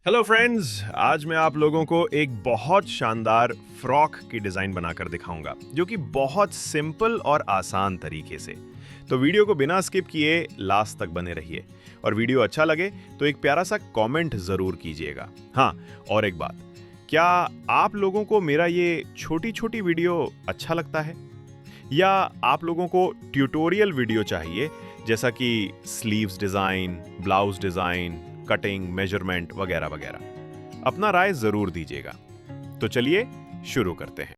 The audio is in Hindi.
हेलो फ्रेंड्स, आज मैं आप लोगों को एक बहुत शानदार फ्रॉक की डिजाइन बनाकर दिखाऊंगा जो कि बहुत सिंपल और आसान तरीके से। तो वीडियो को बिना स्किप किए लास्ट तक बने रहिए और वीडियो अच्छा लगे तो एक प्यारा सा कमेंट जरूर कीजिएगा। हाँ, और एक बात, क्या आप लोगों को मेरा ये छोटी छोटी वीडियो अच्छा लगता है या आप लोगों को ट्यूटोरियल वीडियो चाहिए, जैसा कि sleeves design, blouse design, cutting, measurement वगैरह वगैरह? अपना राय जरूर दीजिएगा। तो चलिए शुरू करते हैं।